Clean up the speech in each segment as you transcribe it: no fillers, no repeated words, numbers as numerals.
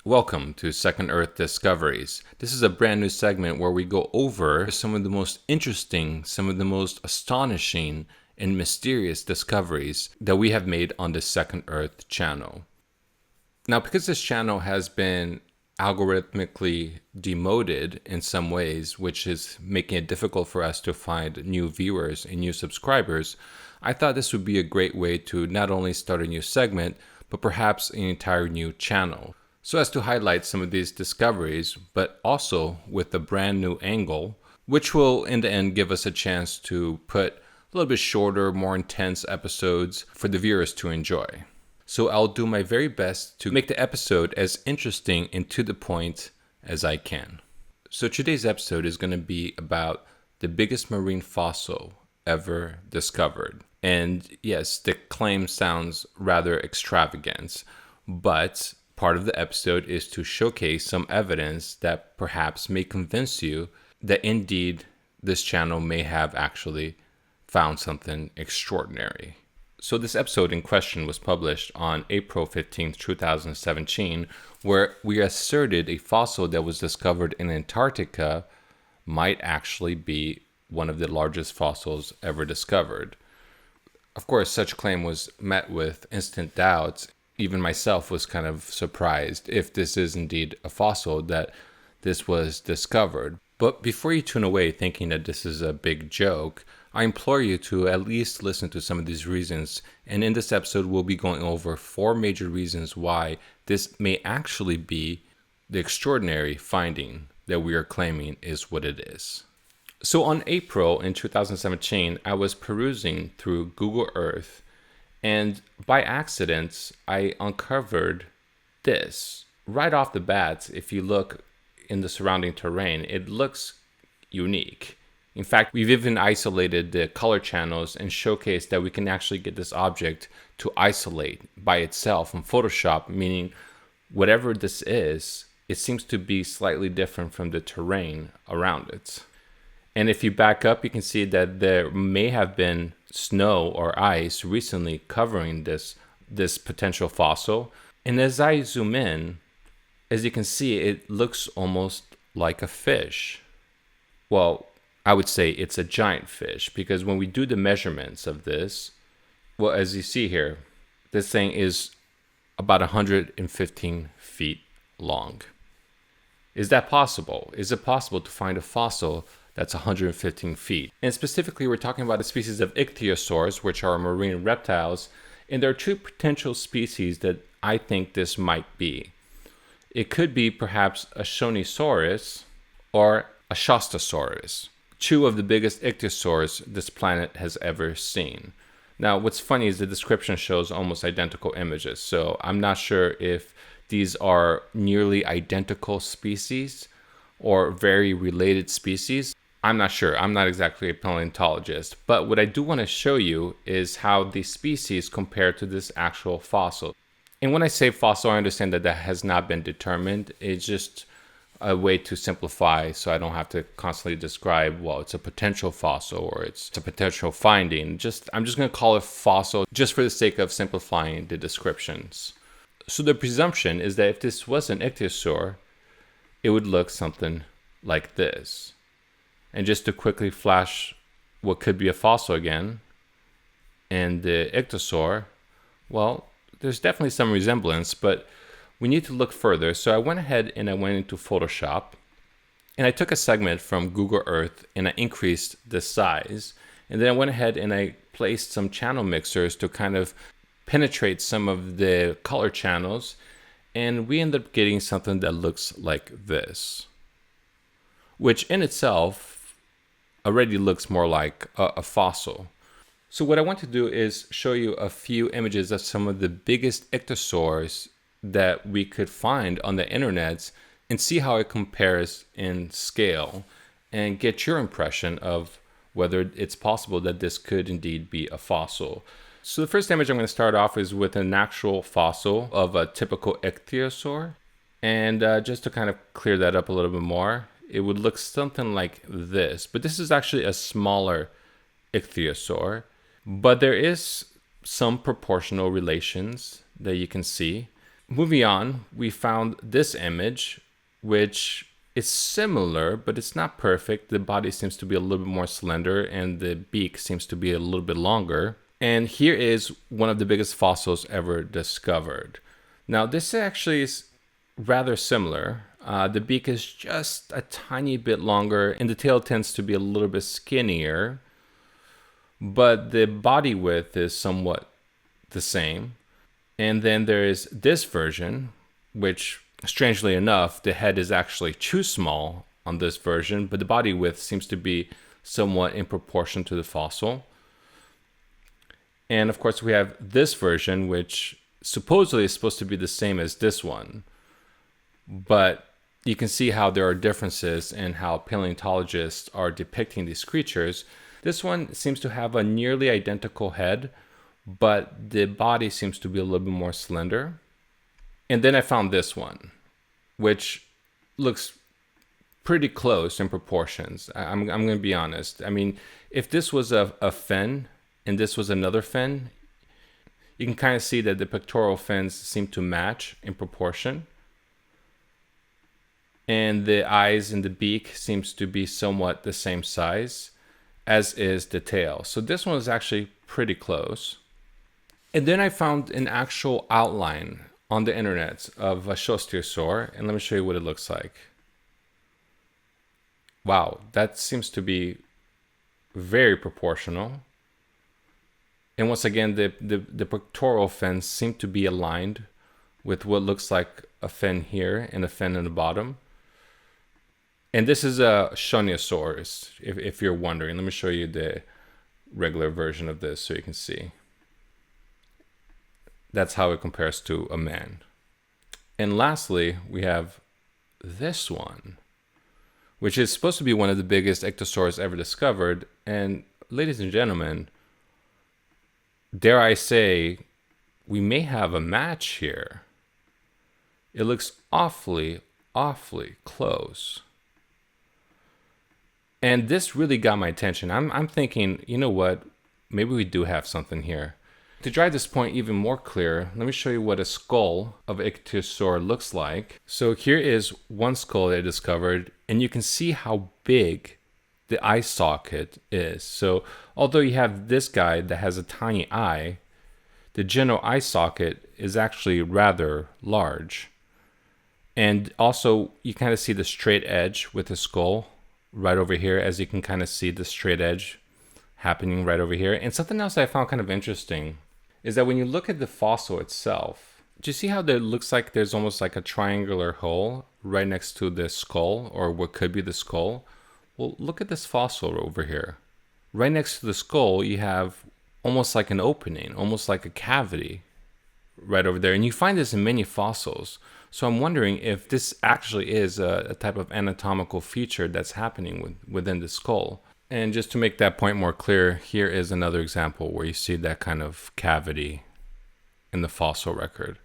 Welcome to 2ndEarth Discoveries. This is a brand new segment where we go over some of the most interesting, some of the most astonishing, and mysterious discoveries that we have made on the 2ndEarth channel. Now, because this channel has been algorithmically demoted in some ways, which is making it difficult for us to find new viewers and new subscribers, I thought this would be a great way to not only start a new segment, but perhaps an entire new channel, so as to highlight some of these discoveries, but also with a brand new angle, which will in the end give us a chance to put a little bit shorter, more intense episodes for the viewers to enjoy. So I'll do my very best to make the episode as interesting and to the point as I can. So today's episode is going to be about the biggest marine fossil ever discovered. And yes, the claim sounds rather extravagant, but part of the episode is to showcase some evidence that perhaps may convince you that indeed this channel may have actually found something extraordinary. So this episode in question was published on April 15th, 2017, where we asserted a fossil that was discovered in Antarctica might actually be one of the largest fossils ever discovered. Of course, such claim was met with instant doubts. Even myself was kind of surprised if this is indeed a fossil that this was discovered. But before you tune away thinking that this is a big joke, I implore you to at least listen to some of these reasons. And in this episode, we'll be going over 4 major reasons why this may actually be the extraordinary finding that we are claiming is what it is. So on April in 2017, I was perusing through Google Earth, and by accident, I uncovered this. Right off the bat, if you look in the surrounding terrain, it looks unique. In fact, we've even isolated the color channels and showcased that we can actually get this object to isolate by itself in Photoshop, meaning whatever this is, it seems to be slightly different from the terrain around it. And if you back up, you can see that there may have been snow or ice recently covering this potential fossil. And as I zoom in, as you can see, it looks almost like a fish. Well, I would say it's a giant fish, because when we do the measurements of this, well, as you see here, this thing is about 115 feet long. Is that possible? Is it possible to find a fossil that's 115 feet? And specifically, we're talking about a species of Ichthyosaurs, which are marine reptiles, and there are 2 potential species that I think this might be. It could be perhaps a Shonisaurus or a Shastasaurus, 2 of the biggest ichthyosaurs this planet has ever seen. Now, what's funny is the description shows almost identical images, so I'm not sure if these are nearly identical species or very related species. I'm not sure. I'm not exactly a paleontologist, but what I do want to show you is how these species compare to this actual fossil. And when I say fossil, I understand that that has not been determined. It's just a way to simplify so I don't have to constantly describe, well, it's a potential fossil or it's a potential finding. I'm just going to call it fossil just for the sake of simplifying the descriptions. So the presumption is that if this was an ichthyosaur, it would look something like this. And just to quickly flash what could be a fossil again, and the ichthyosaur, well, there's definitely some resemblance, but we need to look further. So I went ahead and I went into Photoshop, and I took a segment from Google Earth and I increased the size. And then I went ahead and I placed some channel mixers to kind of penetrate some of the color channels, and we end up getting something that looks like this, which in itself already looks more like a fossil. So what I want to do is show you a few images of some of the biggest ichthyosaurs that we could find on the internet and see how it compares in scale and get your impression of whether it's possible that this could indeed be a fossil. So the first image I'm going to start off is with an actual fossil of a typical ichthyosaur. And just to kind of clear that up a little bit more, it would look something like this. But this is actually a smaller ichthyosaur. But there is some proportional relations that you can see. Moving on, we found this image, which is similar, but it's not perfect. The body seems to be a little bit more slender and the beak seems to be a little bit longer. And here is one of the biggest fossils ever discovered. Now, this actually is rather similar. The beak is just a tiny bit longer and the tail tends to be a little bit skinnier, but the body width is somewhat the same. And then there is this version, which strangely enough, the head is actually too small on this version, but the body width seems to be somewhat in proportion to the fossil. And of course, we have this version, which supposedly is supposed to be the same as this one. But you can see how there are differences in how paleontologists are depicting these creatures. This one seems to have a nearly identical head, but the body seems to be a little bit more slender. And then I found this one, which looks pretty close in proportions. I'm going to be honest. I mean, if this was a fin and this was another fin, you can kind of see that the pectoral fins seem to match in proportion. And the eyes and the beak seems to be somewhat the same size, as is the tail. So this one is actually pretty close. And then I found an actual outline on the internet of a Ichthyosaur, and let me show you what it looks like. Wow, that seems to be very proportional. And once again, the pectoral fins seem to be aligned with what looks like a fin here and a fin in the bottom. And this is a Shonisaurus, if you're wondering. Let me show you the regular version of this so you can see. That's how it compares to a man. And lastly, we have this one, which is supposed to be one of the biggest ichthyosaurs ever discovered. And ladies and gentlemen, dare I say, we may have a match here. It looks awfully, awfully close. And this really got my attention. I'm thinking, you know what? Maybe we do have something here. To drive this point even more clear, let me show you what a skull of Ichthyosaur looks like. So here is one skull that I discovered, and you can see how big the eye socket is. So although you have this guy that has a tiny eye, the general eye socket is actually rather large. And also you kind of see the straight edge with the skull right over here, as you can kind of see the straight edge happening right over here. And something else I found kind of interesting is that when you look at the fossil itself, do you see how there looks like there's almost like a triangular hole right next to the skull, or what could be the skull? Well, look at this fossil over here. Right next to the skull, you have almost like an opening, almost like a cavity right over there. And you find this in many fossils. So I'm wondering if this actually is a type of anatomical feature that's happening within the skull. And just to make that point more clear, here is another example where you see that kind of cavity in the fossil record.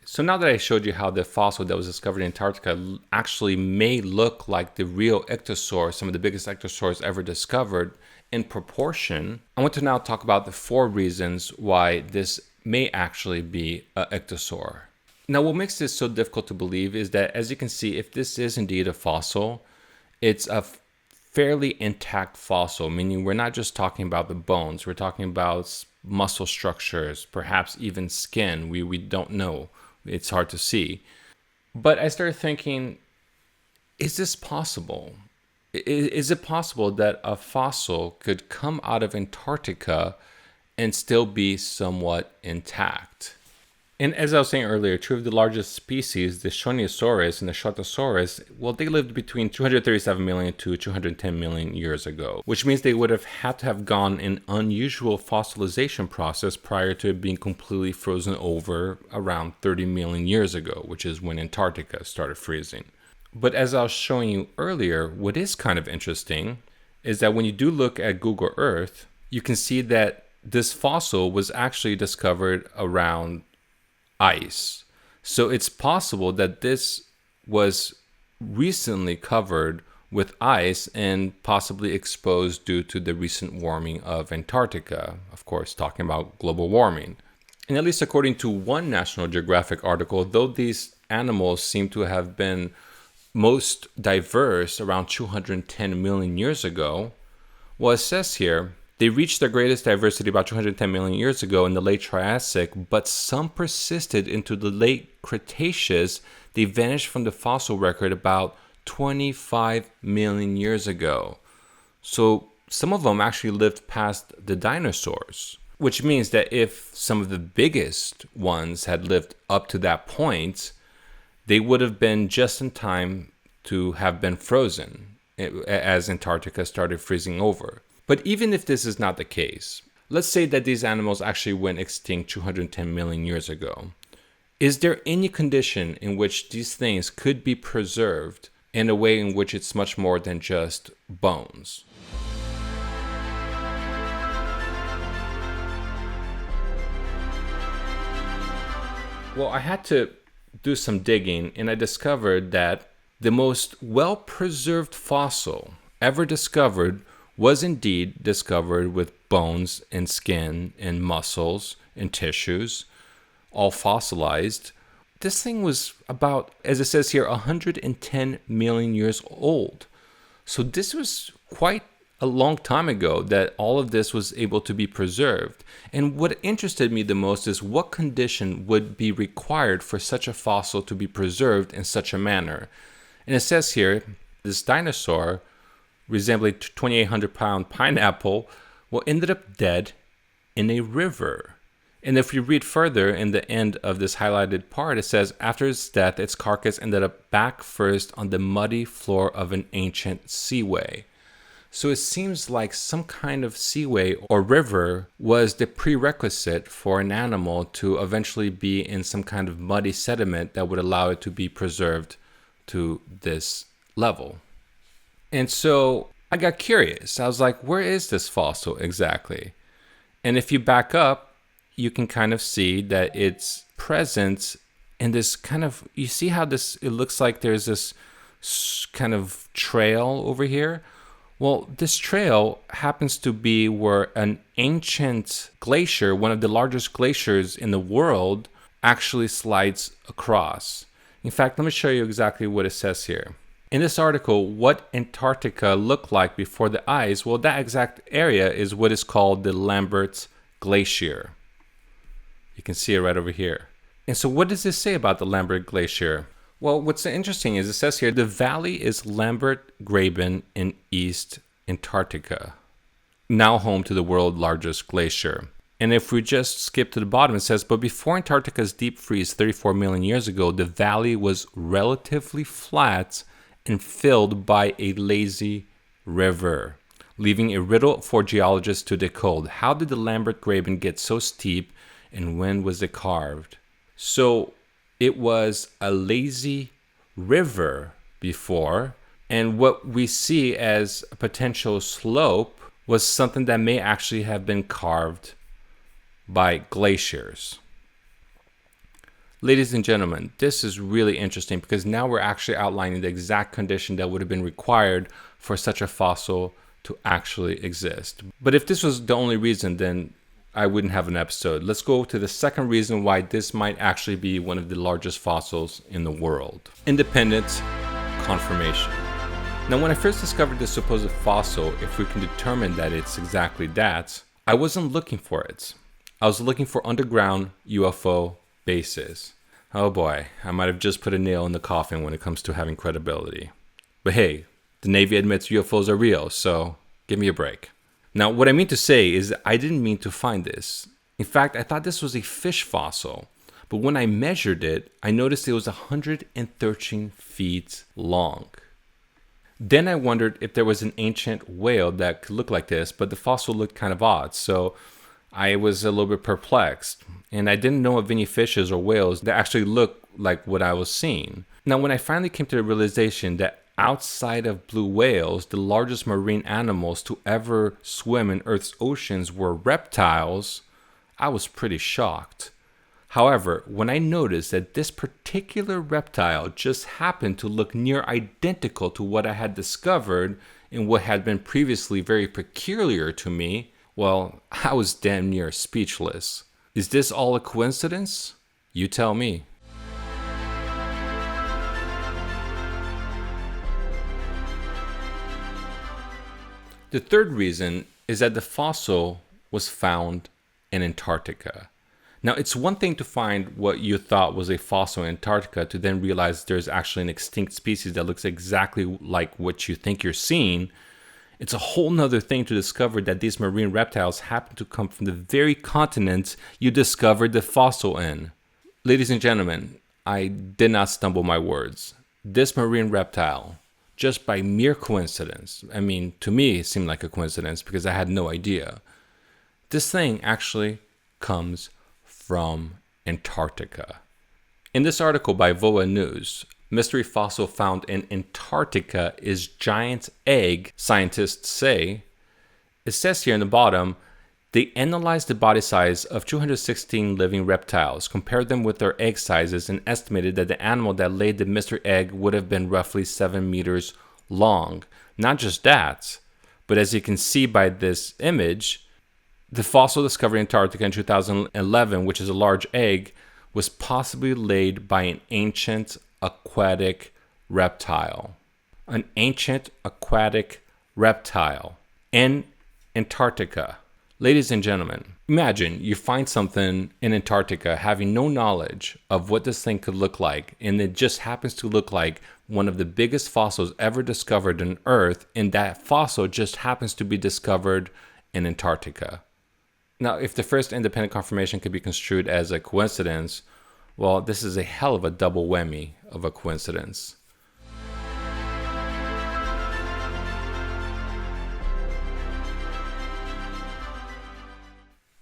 So now that I showed you how the fossil that was discovered in Antarctica actually may look like the real ichthyosaur, some of the biggest ichthyosaurs ever discovered in proportion, I want to now talk about the 4 reasons why this may actually be an ichthyosaur. Now, what makes this so difficult to believe is that, as you can see, if this is indeed a fossil, it's a fairly intact fossil, meaning we're not just talking about the bones, we're talking about muscle structures, perhaps even skin. We don't know. It's hard to see. But I started thinking, is this possible? Is it possible that a fossil could come out of Antarctica and still be somewhat intact? And as I was saying earlier, 2 of the largest species, the Shonisaurus and the Shastasaurus, well, they lived between 237 million to 210 million years ago, which means they would have had to have gone an unusual fossilization process prior to it being completely frozen over around 30 million years ago, which is when Antarctica started freezing. But as I was showing you earlier, what is kind of interesting is that when you do look at Google Earth, you can see that this fossil was actually discovered around ice. So it's possible that this was recently covered with ice and possibly exposed due to the recent warming of Antarctica. Of course, talking about global warming. And at least according to one National Geographic article, though these animals seem to have been most diverse around 210 million years ago, well, it says here, they reached their greatest diversity about 210 million years ago in the late Triassic, but some persisted into the late Cretaceous. They vanished from the fossil record about 25 million years ago. So some of them actually lived past the dinosaurs, which means that if some of the biggest ones had lived up to that point, they would have been just in time to have been frozen as Antarctica started freezing over. But even if this is not the case, let's say that these animals actually went extinct 210 million years ago. Is there any condition in which these things could be preserved in a way in which it's much more than just bones? Well, I had to do some digging, and I discovered that the most well-preserved fossil ever discovered was indeed discovered with bones and skin and muscles and tissues, all fossilized. This thing was about, as it says here, 110 million years old. So this was quite a long time ago that all of this was able to be preserved. And what interested me the most is what condition would be required for such a fossil to be preserved in such a manner. And it says here, this dinosaur, resembling a 2,800-pound pineapple, ended up dead in a river. And if you read further in the end of this highlighted part, it says, after its death, its carcass ended up back first on the muddy floor of an ancient seaway. So it seems like some kind of seaway or river was the prerequisite for an animal to eventually be in some kind of muddy sediment that would allow it to be preserved to this level. And so I got curious. I was like, where is this fossil exactly? And if you back up, you can kind of see that it's present in this kind of, you see how this, it looks like there's this kind of trail over here? Well, this trail happens to be where an ancient glacier, one of the largest glaciers in the world, actually slides across. In fact, let me show you exactly what it says here. In this article, what Antarctica looked like before the ice, well, that exact area is what is called the Lambert Glacier. You can see it right over here. And so what does this say about the Lambert Glacier? Well, what's interesting is it says here, the valley is Lambert Graben in East Antarctica, now home to the world's largest glacier. And if we just skip to the bottom, it says, but before Antarctica's deep freeze 34 million years ago, the valley was relatively flat and filled by a lazy river, leaving a riddle for geologists to decode. How did the Lambert Graben get so steep, and when was it carved? So it was a lazy river before, and what we see as a potential slope was something that may actually have been carved by glaciers. Ladies and gentlemen, this is really interesting because now we're actually outlining the exact condition that would have been required for such a fossil to actually exist. But if this was the only reason, then I wouldn't have an episode. Let's go to the second reason why this might actually be one of the largest fossils in the world. Independent confirmation. Now, when I first discovered this supposed fossil, if we can determine that it's exactly that, I wasn't looking for it. I was looking for underground UFO bases. Oh boy, I might have just put a nail in the coffin when it comes to having credibility. But hey, the Navy admits UFOs are real, so give me a break. Now, what I mean to say is I didn't mean to find this. In fact, I thought this was a fish fossil. But when I measured it, I noticed it was 113 feet long. Then I wondered if there was an ancient whale that could look like this, but the fossil looked kind of odd. So I was a little bit perplexed. And I didn't know of any fishes or whales that actually looked like what I was seeing. Now, when I finally came to the realization that outside of blue whales, the largest marine animals to ever swim in Earth's oceans were reptiles, I was pretty shocked. However, when I noticed that this particular reptile just happened to look near identical to what I had discovered in what had been previously very peculiar to me, well, I was damn near speechless. Is this all a coincidence? You tell me. The third reason is that the fossil was found in Antarctica. Now, it's one thing to find what you thought was a fossil in Antarctica to then realize there's actually an extinct species that looks exactly like what you think you're seeing. It's a whole nother thing to discover that these marine reptiles happen to come from the very continent you discovered the fossil in. Ladies and gentlemen, I did not stumble my words. This marine reptile, just by mere coincidence, I mean, to me it seemed like a coincidence because I had no idea. This thing actually comes from Antarctica. In this article by VOA News, mystery fossil found in Antarctica is giant egg, scientists say. It says here in the bottom, they analyzed the body size of 216 living reptiles, compared them with their egg sizes, and estimated that the animal that laid the mystery egg would have been roughly 7 meters long. Not just that, but as you can see by this image, the fossil discovered in Antarctica in 2011, which is a large egg, was possibly laid by an ancient aquatic reptile. An ancient aquatic reptile in Antarctica. Ladies and gentlemen, imagine you find something in Antarctica having no knowledge of what this thing could look like, and it just happens to look like one of the biggest fossils ever discovered on Earth, and that fossil just happens to be discovered in Antarctica. Now, if the first independent confirmation could be construed as a coincidence, well, this is a hell of a double whammy of a coincidence.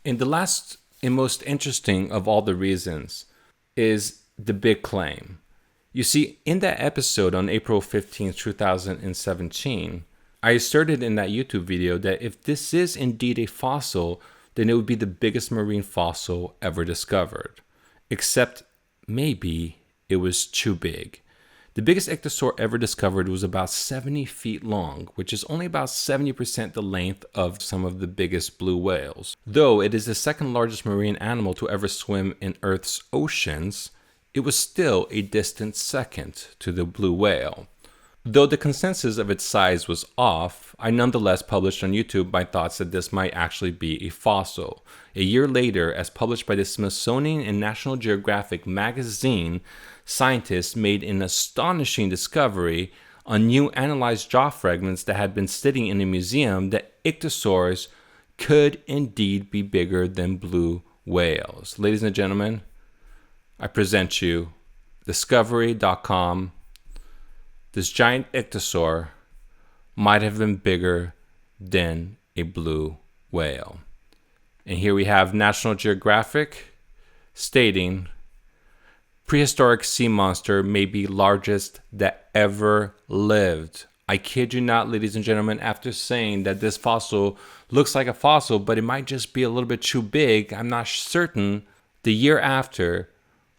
And the last and most interesting of all the reasons is the big claim. You see, in that episode on April 15th, 2017, I asserted in that YouTube video that if this is indeed a fossil, then it would be the biggest marine fossil ever discovered. Except maybe it was too big. The biggest ichthyosaur ever discovered was about 70 feet long, which is only about 70% the length of some of the biggest blue whales. Though it is the second largest marine animal to ever swim in Earth's oceans, it was still a distant second to the blue whale. Though the consensus of its size was off, I nonetheless published on YouTube my thoughts that this might actually be a fossil. A year later, as published by the Smithsonian and National Geographic magazine, scientists made an astonishing discovery on new analyzed jaw fragments that had been sitting in a museum that ichthyosaurs could indeed be bigger than blue whales. Ladies and gentlemen, I present you Discovery.com. This giant ichthyosaur might have been bigger than a blue whale. And here we have National Geographic stating, prehistoric sea monster may be largest that ever lived. I kid you not, ladies and gentlemen, after saying that this fossil looks like a fossil, but it might just be a little bit too big, I'm not certain, the year after,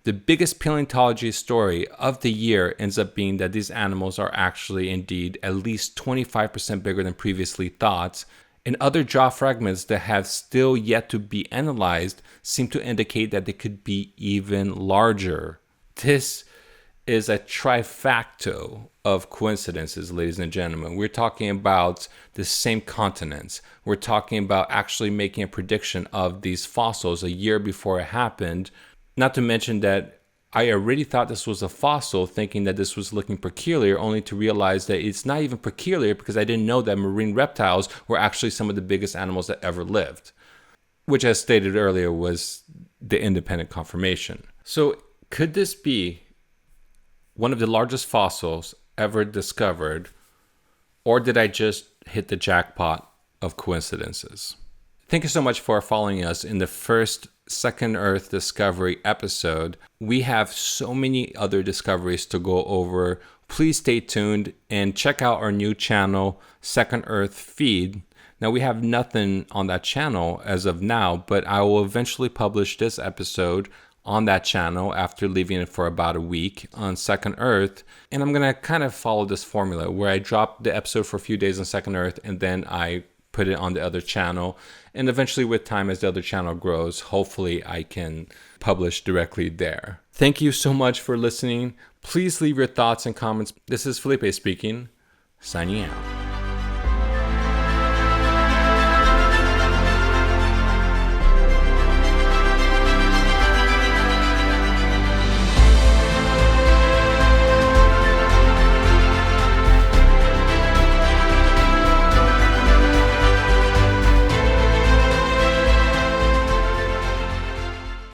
the biggest paleontology story of the year ends up being that these animals are actually indeed at least 25% bigger than previously thought, and other jaw fragments that have still yet to be analyzed seem to indicate that they could be even larger. This is a trifacto of coincidences, ladies and gentlemen. We're talking about the same continents. We're talking about actually making a prediction of these fossils a year before it happened. Not to mention that I already thought this was a fossil, thinking that this was looking peculiar, only to realize that it's not even peculiar because I didn't know that marine reptiles were actually some of the biggest animals that ever lived, which, as stated earlier, was the independent confirmation. So could this be one of the largest fossils ever discovered, or did I just hit the jackpot of coincidences? Thank you so much for following us in the first 2ndEarth Discovery episode. We have so many other discoveries to go over. Please stay tuned and check out our new channel, 2ndEarth Feed. Now, we have nothing on that channel as of now, but I will eventually publish this episode on that channel after leaving it for about a week on 2ndEarth. And I'm going to kind of follow this formula where I drop the episode for a few days on 2ndEarth and then I put it on the other channel. And eventually with time, as the other channel grows, hopefully I can publish directly there. Thank you so much for listening. Please leave your thoughts and comments. This is Felipe speaking, signing out.